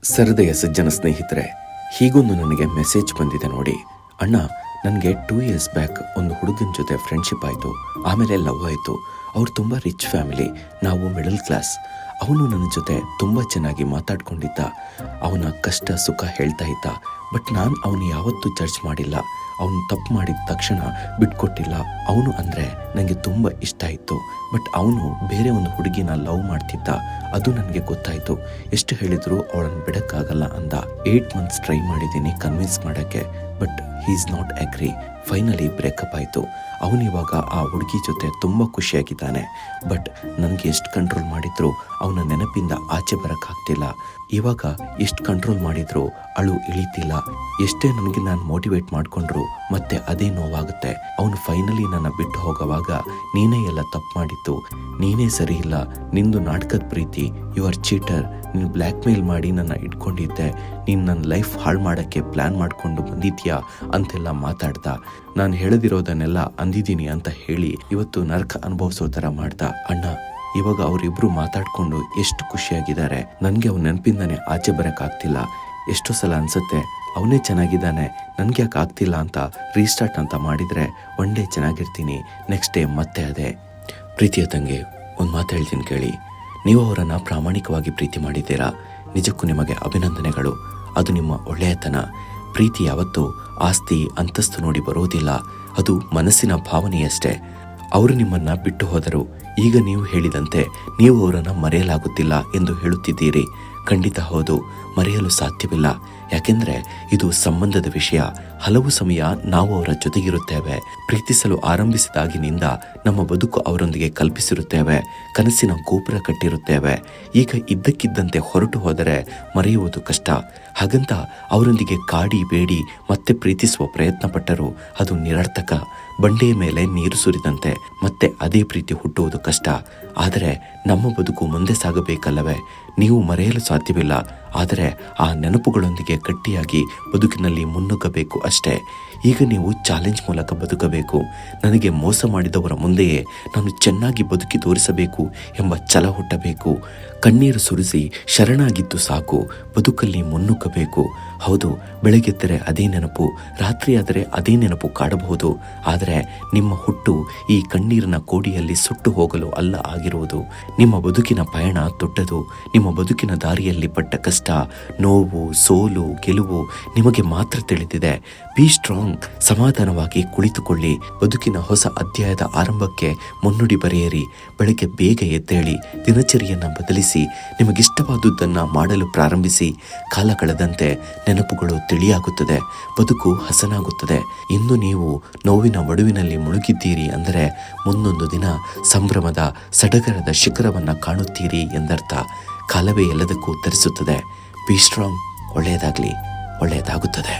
ಸರದೆಯ ಸಜ್ಜನ ಸ್ನೇಹಿತರೆ, ಹೀಗೊಂದು ನನಗೆ ಮೆಸೇಜ್ ಬಂದಿದೆ ನೋಡಿ. ಅಣ್ಣ, ನನಗೆ 2 years ಬ್ಯಾಕ್ ಒಂದು ಹುಡುಗನ ಜೊತೆ ಫ್ರೆಂಡ್ಶಿಪ್ ಆಯಿತು, ಆಮೇಲೆ ಲವ್ ಆಯಿತು. ಅವ್ರು ತುಂಬ ರಿಚ್ ಫ್ಯಾಮಿಲಿ, ನಾವು ಮಿಡಲ್ ಕ್ಲಾಸ್. ಅವನು ನನ್ನ ಜೊತೆ ತುಂಬ ಚೆನ್ನಾಗಿ ಮಾತಾಡ್ಕೊಂಡಿದ್ದ, ಅವನ ಕಷ್ಟ ಸುಖ ಹೇಳ್ತಾ ಇದ್ದ. ಬಟ್ ನಾನು ಅವನು ಯಾವತ್ತೂ ಜಡ್ಜ್ ಮಾಡಿಲ್ಲ. ಅವನು ತಪ್ಪು ಮಾಡಿದ ತಕ್ಷಣ ಬಿಟ್ಕೊಟ್ಟಿಲ್ಲ. ಅವನು ಅಂದರೆ ನನಗೆ ತುಂಬ ಇಷ್ಟ ಇತ್ತು. ಬಟ್ ಅವನು ಬೇರೆ ಒಂದು ಹುಡುಗಿನ ಲವ್ ಮಾಡ್ತಿದ್ದ, ಅದು ನನಗೆ ಗೊತ್ತಾಯಿತು. ಎಷ್ಟು ಹೇಳಿದ್ರು ಅವಳನ್ನು ಬಿಡೋಕ್ಕಾಗಲ್ಲ ಅಂದ. 8 months ಟ್ರೈ ಮಾಡಿದ್ದೀನಿ ಕನ್ವಿನ್ಸ್ ಮಾಡೋಕ್ಕೆ, but he is not agree. Finally breakup ಆಯಿತು. ಅವನು ಇವಾಗ ಆ ಹುಡುಗಿ ಜೊತೆ ತುಂಬ ಖುಷಿಯಾಗಿದ್ದಾನೆ. ಬಟ್ ನನಗೆ ಎಷ್ಟು ಕಂಟ್ರೋಲ್ ಮಾಡಿದ್ರು ಅವನ ನೆನಪಿಂದ ಆಚೆ ಬರೋಕ್ಕಾಗ್ತಿಲ್ಲ. ಇವಾಗ ಎಷ್ಟು ಕಂಟ್ರೋಲ್ ಮಾಡಿದ್ರು ಅಳು ಇಳಿತಿಲ್ಲ. ಎಷ್ಟೇ ನನಗೆ ನಾನು ಮೋಟಿವೇಟ್ ಮಾಡಿಕೊಂಡ್ರು ಮತ್ತೆ ಅದೇ ನೋವಾಗುತ್ತೆ. ಅವನು ಫೈನಲಿ ನನ್ನ ಬಿಟ್ಟು ಹೋಗೋವಾಗ, ನೀನೇ ಎಲ್ಲ ತಪ್ಪು ಮಾಡಿತ್ತು, ನೀನೇ ಸರಿ ಇಲ್ಲ, ನಿಂದು ನಾಟಕದ ಪ್ರೀತಿ, ಯು ಆರ್ ಚೀಟರ್, ನೀನು ಬ್ಲ್ಯಾಕ್ ಮೇಲ್ ಮಾಡಿ ನನ್ನ ಇಟ್ಕೊಂಡಿದ್ದೆ, ನೀನು ನನ್ನ ಲೈಫ್ ಹಾಳು ಮಾಡೋಕ್ಕೆ ಪ್ಲ್ಯಾನ್ ಮಾಡಿಕೊಂಡು ಬಂದಿದ್ಯಾ ಅಂತೆಲ್ಲ ಮಾತಾಡ್ದ. ನಾನು ಹೇಳದಿರೋದನ್ನೆಲ್ಲ ಅಂದಿದ್ದೀನಿ ಅಂತ ಹೇಳಿ ಇವತ್ತು ನರಕ ಅನುಭವಿಸೋ ಥರ ಮಾಡ್ದ. ಅಣ್ಣ, ಇವಾಗ ಅವರಿಬ್ರು ಮಾತಾಡ್ಕೊಂಡು ಎಷ್ಟು ಖುಷಿಯಾಗಿದ್ದಾರೆ. ನನಗೆ ಅವನ ನೆನಪಿಂದಾನೆ ಆಚೆ ಬರೋಕ್ಕಾಗ್ತಿಲ್ಲ. ಎಷ್ಟೋ ಸಲ ಅನ್ಸುತ್ತೆ ಅವನೇ ಚೆನ್ನಾಗಿದ್ದಾನೆ, ನನಗೆ ಯಾಕೆ ಆಗ್ತಿಲ್ಲ ಅಂತ ರೀಸ್ಟಾರ್ಟ್ ಅಂತ ಮಾಡಿದರೆ ಒನ್ ಡೇ ಚೆನ್ನಾಗಿರ್ತೀನಿ, ನೆಕ್ಸ್ಟ್ ಡೇ ಮತ್ತೆ ಅದೇ. ಪ್ರೀತಿಯ ತಂಗಿ, ಒಂದು ಮಾತು ಹೇಳ್ತೀನಿ ಕೇಳಿ. ನೀವು ಅವರನ್ನು ಪ್ರಾಮಾಣಿಕವಾಗಿ ಪ್ರೀತಿ ಮಾಡಿದ್ದೀರಾ, ನಿಜಕ್ಕೂ ನಿಮಗೆ ಅಭಿನಂದನೆಗಳು. ಅದು ನಿಮ್ಮ ಒಳ್ಳೆಯತನ. ಪ್ರೀತಿ ಯಾವತ್ತೂ ಆಸ್ತಿ ಅಂತಸ್ತು ನೋಡಿ ಬರೋದಿಲ್ಲ, ಅದು ಮನಸ್ಸಿನ ಭಾವನೆಯಷ್ಟೇ. ಅವರು ನಿಮ್ಮನ್ನ ಬಿಟ್ಟು ಹೋದರು. ಈಗ ನೀವು ಹೇಳಿದಂತೆ ನೀವು ಅವರನ್ನು ಮರೆಯಲಾಗುತ್ತಿಲ್ಲ ಎಂದು ಹೇಳುತ್ತಿದ್ದೀರಿ. ಖಂಡಿತ ಹೌದು, ಮರೆಯಲು ಸಾಧ್ಯವಿಲ್ಲ. ಯಾಕೆಂದ್ರೆ ಇದು ಸಂಬಂಧದ ವಿಷಯ. ಹಲವು ಸಮಯ ನಾವು ಅವರ ಜೊತೆಗಿರುತ್ತೇವೆ. ಪ್ರೀತಿಸಲು ಆರಂಭಿಸಿದಾಗಿನಿಂದ ನಮ್ಮ ಬದುಕು ಅವರೊಂದಿಗೆ ಕಲ್ಪಿಸಿರುತ್ತೇವೆ, ಕನಸಿನ ಗೋಪುರ ಕಟ್ಟಿರುತ್ತೇವೆ. ಈಗ ಇದ್ದಕ್ಕಿದ್ದಂತೆ ಹೊರಟು ಹೋದರೆ ಮರೆಯುವುದು ಕಷ್ಟ. ಹಾಗಂತ ಅವರೊಂದಿಗೆ ಕಾಡಿ ಬೇಡಿ ಮತ್ತೆ ಪ್ರೀತಿಸುವ ಪ್ರಯತ್ನ ಪಟ್ಟರೂ ಅದು ನಿರರ್ಥಕ. ಬಂಡೆಯ ಮೇಲೆ ನೀರು ಸುರಿದಂತೆ ಮತ್ತೆ ಅದೇ ಪ್ರೀತಿ ಹುಟ್ಟುವುದು ಕಷ್ಟ. ಆದರೆ ನಮ್ಮ ಬದುಕು ಮುಂದೆ ಸಾಗಬೇಕಲ್ಲವೇ? ನೀವು ಮರೆಯಲು ಸಾಧ್ಯವಿಲ್ಲ, ಆದರೆ ಆ ನೆನಪುಗಳೊಂದಿಗೆ ಗಟ್ಟಿಯಾಗಿ ಬದುಕಿನಲ್ಲಿ ಮುನ್ನುಗ್ಗಬೇಕು ಅಷ್ಟೇ. ಈಗ ನೀವು ಚಾಲೆಂಜ್ ಮೂಲಕ ಬದುಕಬೇಕು. ನನಗೆ ಮೋಸ ಮಾಡಿದವರ ಮುಂದೆಯೇ ನಾನು ಚೆನ್ನಾಗಿ ಬದುಕಿ ತೋರಿಸಬೇಕು ಎಂಬ ಛಲ ಹುಟ್ಟಬೇಕು. ಕಣ್ಣೀರು ಸುರಿಸಿ ಶರಣಾಗಿದ್ದು ಸಾಕು, ಬದುಕಲ್ಲಿ ಮುನ್ನುಗ್ಗಬೇಕು. ಹೌದು, ಬೆಳಗ್ಗೆದ್ದರೆ ಅದೇ ನೆನಪು, ರಾತ್ರಿಯಾದರೆ ಅದೇ ನೆನಪು ಕಾಡಬಹುದು. ಆದರೆ ನಿಮ್ಮ ಹುಟ್ಟು ಈ ಕಣ್ಣೀರಿನ ಕೋಡಿಯಲ್ಲಿ ಸುಟ್ಟು ಹೋಗಲು ಅಲ್ಲ ಆಗಿರುವುದು. ನಿಮ್ಮ ಬದುಕಿನ ಪಯಣ ದೊಡ್ಡದು. ನಿಮ್ಮ ಬದುಕಿನ ದಾರಿಯಲ್ಲಿ ಪಟ್ಟ ಕಷ್ಟ, ನೋವು, ಸೋಲು, ಗೆಲುವು ನಿಮಗೆ ಮಾತ್ರ ತಿಳಿದಿದೆ. Be strong. ಸಮಾಧಾನವಾಗಿ ಕುಳಿತುಕೊಳ್ಳಿ. ಬದುಕಿನ ಹೊಸ ಅಧ್ಯಾಯದ ಆರಂಭಕ್ಕೆ ಮುನ್ನುಡಿ ಬರೆಯಿರಿ. ಬೆಳಗ್ಗೆ ಬೇಗ ಎದ್ದೇಳಿ, ದಿನಚರಿಯನ್ನು ಬದಲಿಸಿ, ನಿಮಗಿಷ್ಟವಾದುದನ್ನು ಮಾಡಲು ಪ್ರಾರಂಭಿಸಿ. ಕಾಲ ಕಳೆದಂತೆ ನೆನಪುಗಳು ತಿಳಿಯಾಗುತ್ತದೆ, ಬದುಕು ಹಸನಾಗುತ್ತದೆ. ಇಂದು ನೀವು ನೋವಿನ ಒಡವಿನಲ್ಲಿ ಮುಳುಗಿದ್ದೀರಿ ಅಂದರೆ ಮುಂದೊಂದು ದಿನ ಸಂಭ್ರಮದ ಸಡಗರದ ಶಿಖರವನ್ನು ಕಾಣುತ್ತೀರಿ ಎಂದರ್ಥ. ಕಾಲವೇ ಎಲ್ಲದಕ್ಕೂ ಉತ್ತರಿಸುತ್ತದೆ. Be strong. ಒಳ್ಳೆಯದಾಗಲಿ, ಒಳ್ಳೆಯದಾಗುತ್ತದೆ.